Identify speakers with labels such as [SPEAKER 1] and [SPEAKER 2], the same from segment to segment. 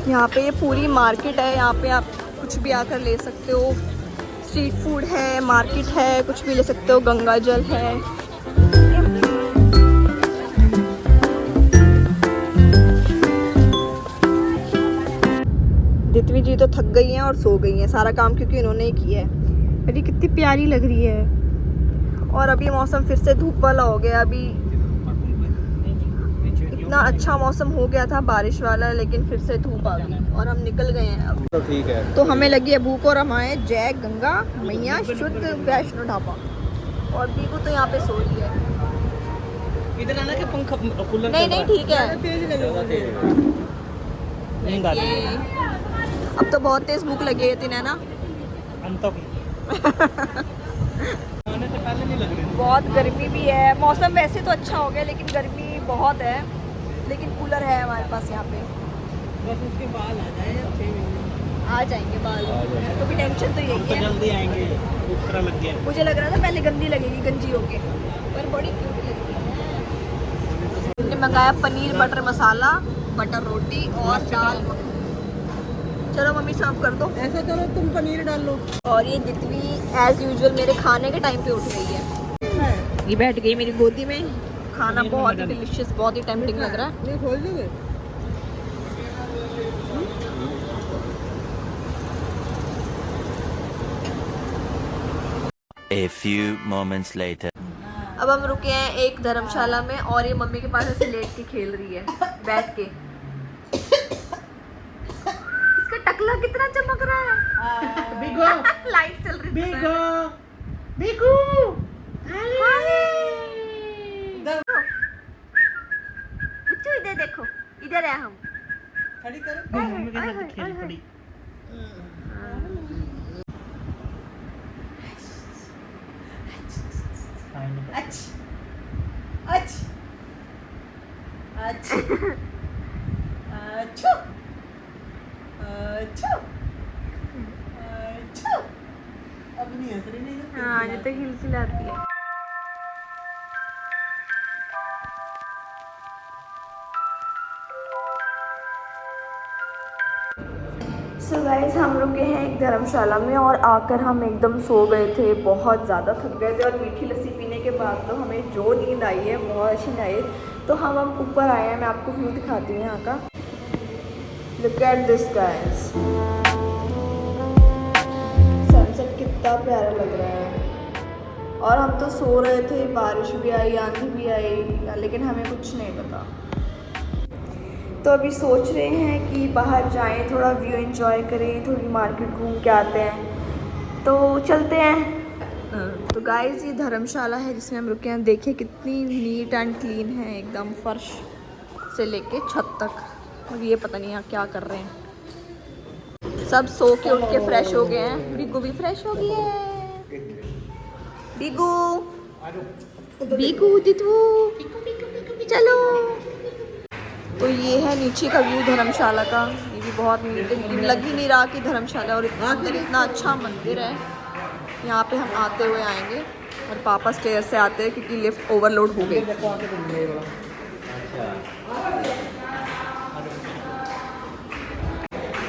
[SPEAKER 1] यहाँ पे ये पूरी मार्केट है, यहाँ पे आप कुछ भी आकर ले सकते हो। स्ट्रीट फूड है, मार्केट है, कुछ भी ले सकते हो, गंगा जल है। दित्वी जी तो थक गई हैं और सो गई हैं, सारा काम क्योंकि इन्होंने ही किया है। अरे कितनी प्यारी लग रही है। और अभी मौसम फिर से धूप वाला हो गया। अभी इतना अच्छा मौसम हो गया था बारिश वाला, लेकिन फिर से धूप आ गई और हम निकल गए हैं अब।
[SPEAKER 2] तो ठीक है।
[SPEAKER 1] तो हमें लगी है भूख और हम आए जय गंगा मैया शुद्ध वैष्णो ढाबा। और बीगू तो यहाँ पे सो रही है।
[SPEAKER 2] इधर आना कि पंखा कूलर
[SPEAKER 1] नहीं ठीक है। ये अब तो बहुत तेज भूख लगी है तीन ना।
[SPEAKER 2] आने से पहले नहीं लग रही।
[SPEAKER 1] बहुत गर्मी भी है, मौसम वैसे तो अच्छा हो गया लेकिन गर्मी बहुत है। लेकिन कूलर है हमारे पास यहाँ पे।
[SPEAKER 2] बस उसके बाल आ जाए 6 महीने।
[SPEAKER 1] आ जाएंगे बाल, तो भी टेंशन तो यही है।
[SPEAKER 2] जल्दी आएंगे, उपरा लग गया।
[SPEAKER 1] मुझे लग रहा था पहले गंदी लगेगी गंजी होके, पर बड़ी क्यूट लगती है। हमने मंगाया पनीर बटर मसाला, बटर रोटी और दाल मखनी। चलो मम्मी सर्व कर दो।
[SPEAKER 3] ऐसा करो तुम पनीर डाल लो।
[SPEAKER 1] और ये दित्वी एज यूजुअल मेरे खाने के टाइम पे उठ गई है। ये बैठ गई मेरी गोदी में। खाना बहुत ही डिलीशियस, बहुत ही टेम्पटिंग लग रहा है।
[SPEAKER 3] ये खोल दोगे?
[SPEAKER 4] A few moments later.
[SPEAKER 1] अब हम रुके हैं एक धर्मशाला में और ये मम्मी के पास ऐसे लेट के खेल रही है बैठ के। इसका टकला कितना चमक रहा है।
[SPEAKER 3] बिगो
[SPEAKER 1] लाइट चल रही है।
[SPEAKER 3] बिगो बिगू
[SPEAKER 1] बच्चों इधर देखो, इधर है हम।
[SPEAKER 3] खड़ी करो।
[SPEAKER 2] मम्मी के साथ खेल पड़ी।
[SPEAKER 3] अच्छा अच्छा अच्छा अच्छा अच्छा अच्छा। अब नहीं हंस रही नहीं।
[SPEAKER 1] हाँ ये तो खिलखिलाती है। सो गाइस हम रुके हैं एक धर्मशाला में और आकर हम एकदम सो गए थे, बहुत ज़्यादा थक गए थे। और मीठी लस्सी पीने के बाद तो हमें जो नींद आई है बहुत अच्छी नींद आई है। तो हम ऊपर आए हैं, मैं आपको व्यू दिखाती हूँ यहाँ का। Look at this guys, sunset कितना प्यारा लग रहा है। और हम तो सो रहे थे, बारिश भी आई, आंधी भी आई, लेकिन हमें कुछ नहीं पता। तो अभी सोच रहे हैं कि बाहर जाएं, थोड़ा व्यू एंजॉय करें, थोड़ी मार्केट घूम के आते हैं। तो चलते हैं। तो गाइस ये धर्मशाला है जिसमें हम रुके हैं। देखिए कितनी नीट एंड क्लीन है, एकदम फर्श से लेके छत तक। और ये पता नहीं यहाँ क्या कर रहे हैं। सब सो के उठ के फ्रेश हो गए हैं। बिगू भी फ्रेश हो गई है। बिगू बिगू दितू चलो। तो ये है नीचे का व्यू धर्मशाला का। ये भी बहुत नीट है, लग ही नहीं रहा कि धर्मशाला। और अंदर इतना अच्छा मंदिर है। यहाँ पे हम आते हुए आएंगे और पापा स्टेयर से आते हैं क्योंकि लिफ्ट ओवरलोड हो गई।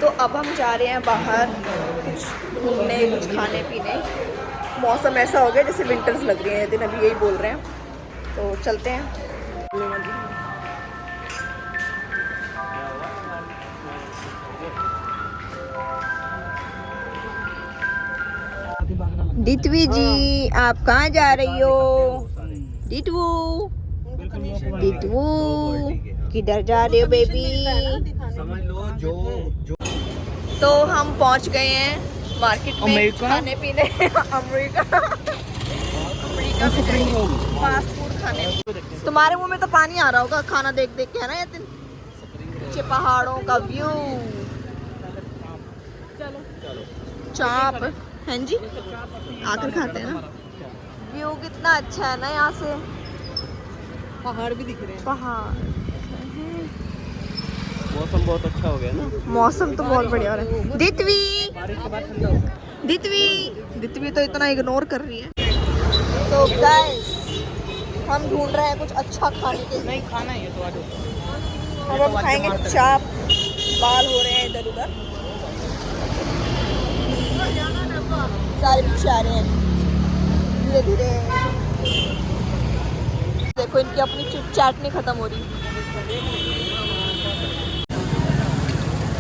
[SPEAKER 1] तो अब हम जा रहे हैं बाहर कुछ घूमने, कुछ खाने पीने। मौसम ऐसा हो गया जैसे विंटर्स लग रही है, दिन अभी यही बोल रहे हैं। तो चलते हैं। दित्वी जी आप कहाँ जा रही हो? दित्वू दित्वू किधर जा रहे हो बेबी?
[SPEAKER 2] समझ लो जो
[SPEAKER 1] तो हम पहुँच गए हैं मार्केट में खाने पीने। अमेरिका में फास्ट फूड खाने। तुम्हारे मुंह में तो पानी आ रहा होगा खाना देख देख के, है ना ये पीछे पहाड़ों का व्यू। चाप हैं जी, आकर खाते हैं ना। व्यू कितना अच्छा है ना यहाँ से,
[SPEAKER 3] पहाड़ भी दिख रहे हैं।
[SPEAKER 1] पहाड़।
[SPEAKER 2] मौसम बहुत अच्छा हो गया ना।
[SPEAKER 1] मौसम तो बहुत बढ़िया हो रहा है। दित्वी
[SPEAKER 2] बारिश के बाद ठंडा हो गया।
[SPEAKER 1] दित्वी तो इतना इग्नोर कर रही है। तो गाइस हम ढूंढ रहे हैं कुछ अच्छा खाने के लिए।
[SPEAKER 2] नहीं खाना ही है तो आ जाओ।
[SPEAKER 1] अब हम खाएंगे चाप बाल हो रहे हैं इधर उधर, सारे पीछे आ रहे हैं धीरे धीरे। देखो इनकी अपनी चिट चैट नहीं खत्म हो रही।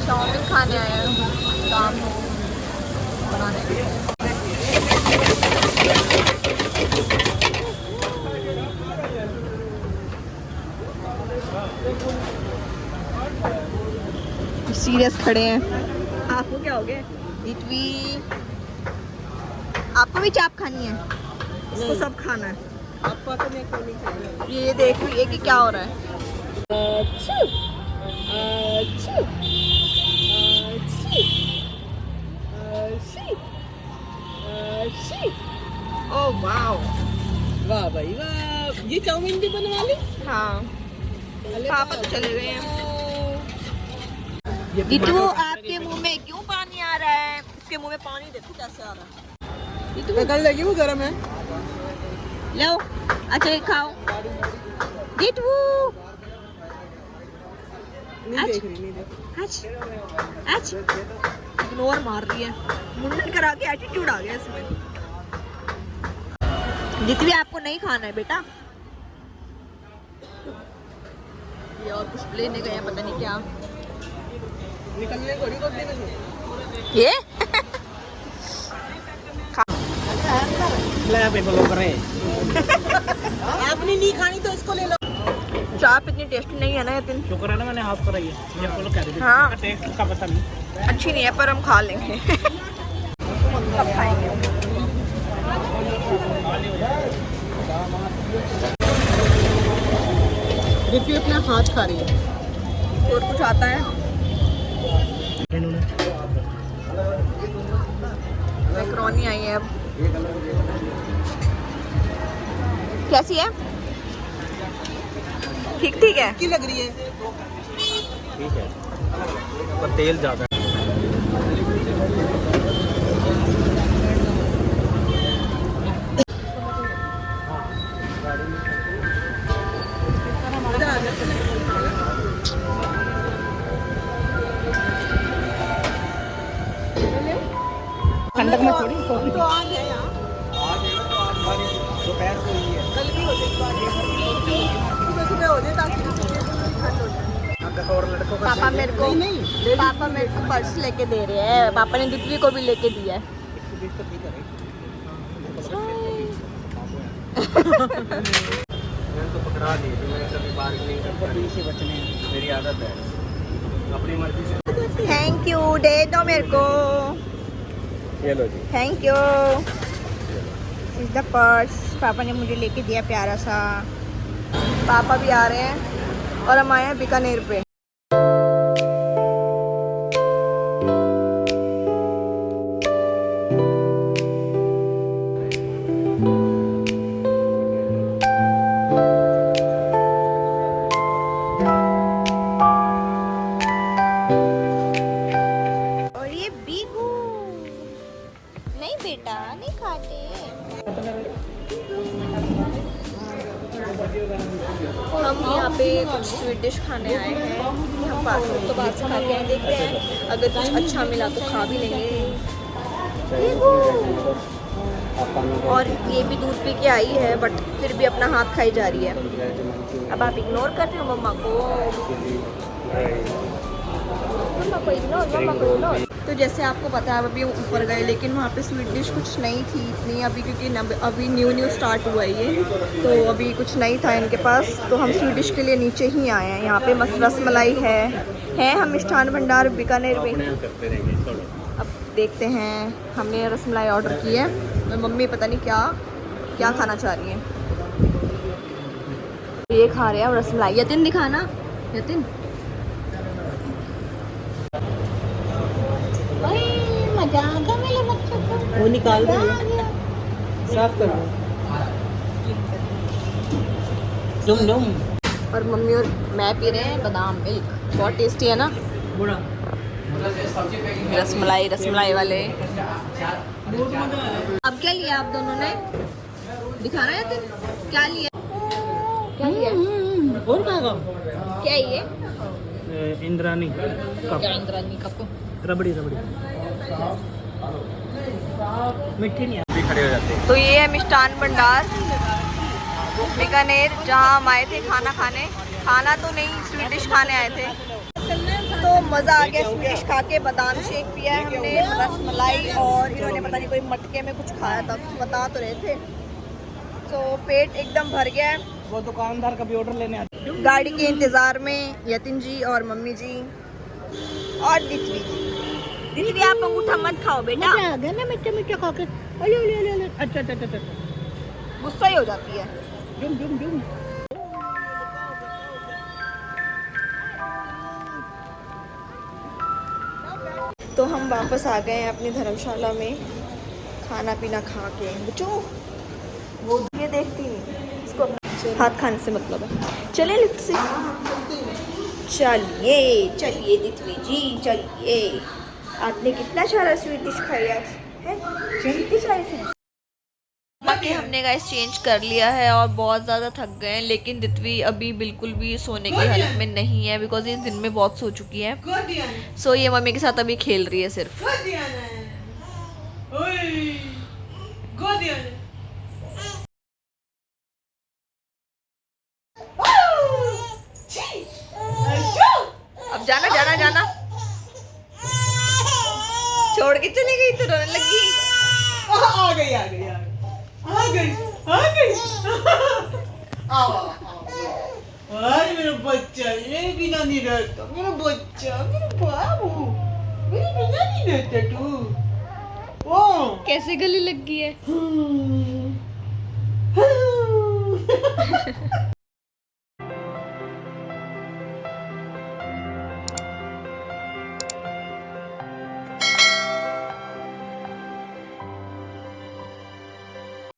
[SPEAKER 1] चाउमीन खाने आए हैं शाम को बनाने के लिए। सीरियस खड़े हैं। आपको क्या हो गया? इटवी आपको भी चाप खानी है? इसको सब खाना है।
[SPEAKER 3] आपको तो मैं क्यों नहीं खाऊंगी?
[SPEAKER 1] ये देख रही है कि क्या हो रहा है।
[SPEAKER 3] अच्छू अच्छू अच्छू अच्छू।
[SPEAKER 1] ओह वाओ,
[SPEAKER 3] वाह भाई वाह, ये चाउमीन भी बनवा ली?
[SPEAKER 1] हाँ पापा तो चले गए हैं।
[SPEAKER 2] ये
[SPEAKER 1] दीटू आपके मुंह में क्यों पानी आ रहा है? इसके मुंह में पानी देखो कैसे आ रहा है। दीटू
[SPEAKER 3] कर लगी, वो गर्म है।
[SPEAKER 1] लो अच्छा ये खाओ। दीटू
[SPEAKER 3] नहीं देख रही, नहीं देख।
[SPEAKER 1] अच्छा इग्नोर मार रही है। मुंडन करा के एटीट्यूड आ गया इसमें। जितनी आपको नहीं खाना है बेटा। ये और कुछ लेने गए हैं पता नहीं क्या।
[SPEAKER 3] निकलने को नहीं रोकने में।
[SPEAKER 1] ये
[SPEAKER 2] ले पे बोलो करे।
[SPEAKER 3] आपने नहीं खानी तो इसको ले लो।
[SPEAKER 1] चाप इतनी टेस्टी नहीं है ना यतिन।
[SPEAKER 2] शुक्र है ना मैंने हाफ कराई है। ये बोलो कह रही थी।
[SPEAKER 1] हाँ।
[SPEAKER 2] इसका टेस्ट का पता नहीं।
[SPEAKER 1] अच्छी नहीं है पर हम खा लेंगे। कब खाएंगे?
[SPEAKER 3] देखिए अपना हाथ खा रही है।
[SPEAKER 1] और कुछ आता है? मैकरोनी आई है अब। कैसी है? ठीक ठीक है।
[SPEAKER 3] की लग रही है?
[SPEAKER 2] ठीक है पर तेल ज्यादा है। ठंडक में थोड़ी
[SPEAKER 3] तो आज है यहाँ।
[SPEAKER 2] दोपहर को ही है।
[SPEAKER 3] कल भी हो जाएगी, सुबह सुबह हो जाए ताकि ठंड हो जाए।
[SPEAKER 2] और लड़कों का
[SPEAKER 1] पापा मेरे को
[SPEAKER 3] नहीं,
[SPEAKER 1] पापा मेरे को पर्स लेके दे रहे हैं। पापा ने दितवी को भी लेके दिया है।
[SPEAKER 2] 120 तो ठीक है। मैंने तो पकड़ा दी थी। मैंने कभी बार्गेनिंग करके पीछे बचने मेरी आदत है। अपनी मर्जी से।
[SPEAKER 1] थैंक यू, दे दो मेरे को।
[SPEAKER 2] ये लो जी।
[SPEAKER 1] Thank you. Is the purse पापा ने मुझे लेके दिया प्यारा सा। पापा भी आ रहे हैं और हम आए हैं बीकानेर पे। और ये बीगू नहीं बेटा नहीं खाते। हम यहाँ पे कुछ स्वीट डिश खाने आए हैं। हम फास्ट फूड तो बाहर से खा के आए, देखते हैं अगर कुछ अच्छा मिला तो खा भी लेंगे। और ये भी दूध पी के आई है बट फिर भी अपना हाथ खाई जा रही है। अब आप इग्नोर कर रहे हो मम्मा को। मम्मा को इग्नोर। तो जैसे आपको पता है अभी ऊपर गए लेकिन वहाँ पे स्वीट डिश कुछ नहीं थी इतनी अभी, क्योंकि अभी न्यू स्टार्ट हुआ है ये, तो अभी कुछ नहीं था इनके पास। तो हम स्वीट डिश के लिए नीचे ही आए हैं। यहाँ पे रसमलाई है हम मिष्ठान भंडार बीकानेर में। अब देखते हैं। हमने रसमलाई ऑर्डर की है और मम्मी पता नहीं क्या खाना चाह रही है। ये खा रहे हैं रसमलाई। यतिन दिखाना, यतिन
[SPEAKER 3] वो निकाल दो, साफ कर दो। डुम
[SPEAKER 1] और मम्मी और मैं पी रहे हैं बादाम मिल्क। बहुत टेस्टी है ना
[SPEAKER 3] बुरा।
[SPEAKER 1] रसमलाई वाले। अब क्या लिया आप दोनों ने? दिखाना है यतिन क्या लिया? क्या लिया?
[SPEAKER 3] और खाएगा?
[SPEAKER 1] क्या ये?
[SPEAKER 2] इंद्रानी कप। क्या इंद्रानी कप? रबड़ी रबड़ी मिट्टी नहीं अभी खड़े हो जाते हैं।
[SPEAKER 1] तो ये है मिष्ठान भंडार बीकानेर, जहाँ हम आए थे खाना खाने। खाना तो नहीं, स्वीट डिश खाने आए थे। तो मज़ा आ गया स्वीट डिश खा के। बादाम शेक पिया है हमने, रस मलाई, और इन्होंने पता नहीं कोई मटके में कुछ खाया था, बता तो रहे थे। तो पेट एकदम भर गया है।
[SPEAKER 2] वो दुकानदार कभी ऑर्डर लेने आते हैं।
[SPEAKER 1] गाड़ी के इंतज़ार में यतिन जी और मम्मी जी और दिथवी जी। दिथवी आप अंगूठा मत खाओ बेटा,
[SPEAKER 3] मीठा मीठा खा के।
[SPEAKER 2] अच्छा अच्छा अच्छा
[SPEAKER 1] गुस्सा ही हो जाती है।
[SPEAKER 2] जुम जुम जुम।
[SPEAKER 1] तो हम वापस आ गए हैं अपनी धर्मशाला में खाना पीना खा के। बच्चों वो ये देखती नहीं, इसको हाथ खाने से मतलब है। चले लिफ्ट से, चलिए चलिए दिथवी जी चलिए। आपने कितना सारा स्वीट डिश खाई आज है? कितनी सारी स्वीट। बाकी हमने गाइस चेंज कर लिया है और बहुत ज़्यादा थक गए हैं, लेकिन दिथवी अभी बिल्कुल भी सोने की हालत में नहीं है, बिकॉज ये दिन में बहुत सो चुकी है। सो ये मम्मी के साथ अभी खेल रही है सिर्फ। अब जाना जाना जाना, छोड़ के चली गई तो रोने लगी।
[SPEAKER 3] आ गई आ गई आ गई आ गई आ गई। आज मेरा बच्चा मेरे बिना नहीं रहता, मेरा बच्चा, मेरा बाबू मेरे बिना नहीं रहता तू। ओ
[SPEAKER 1] कैसे गले लग गई है।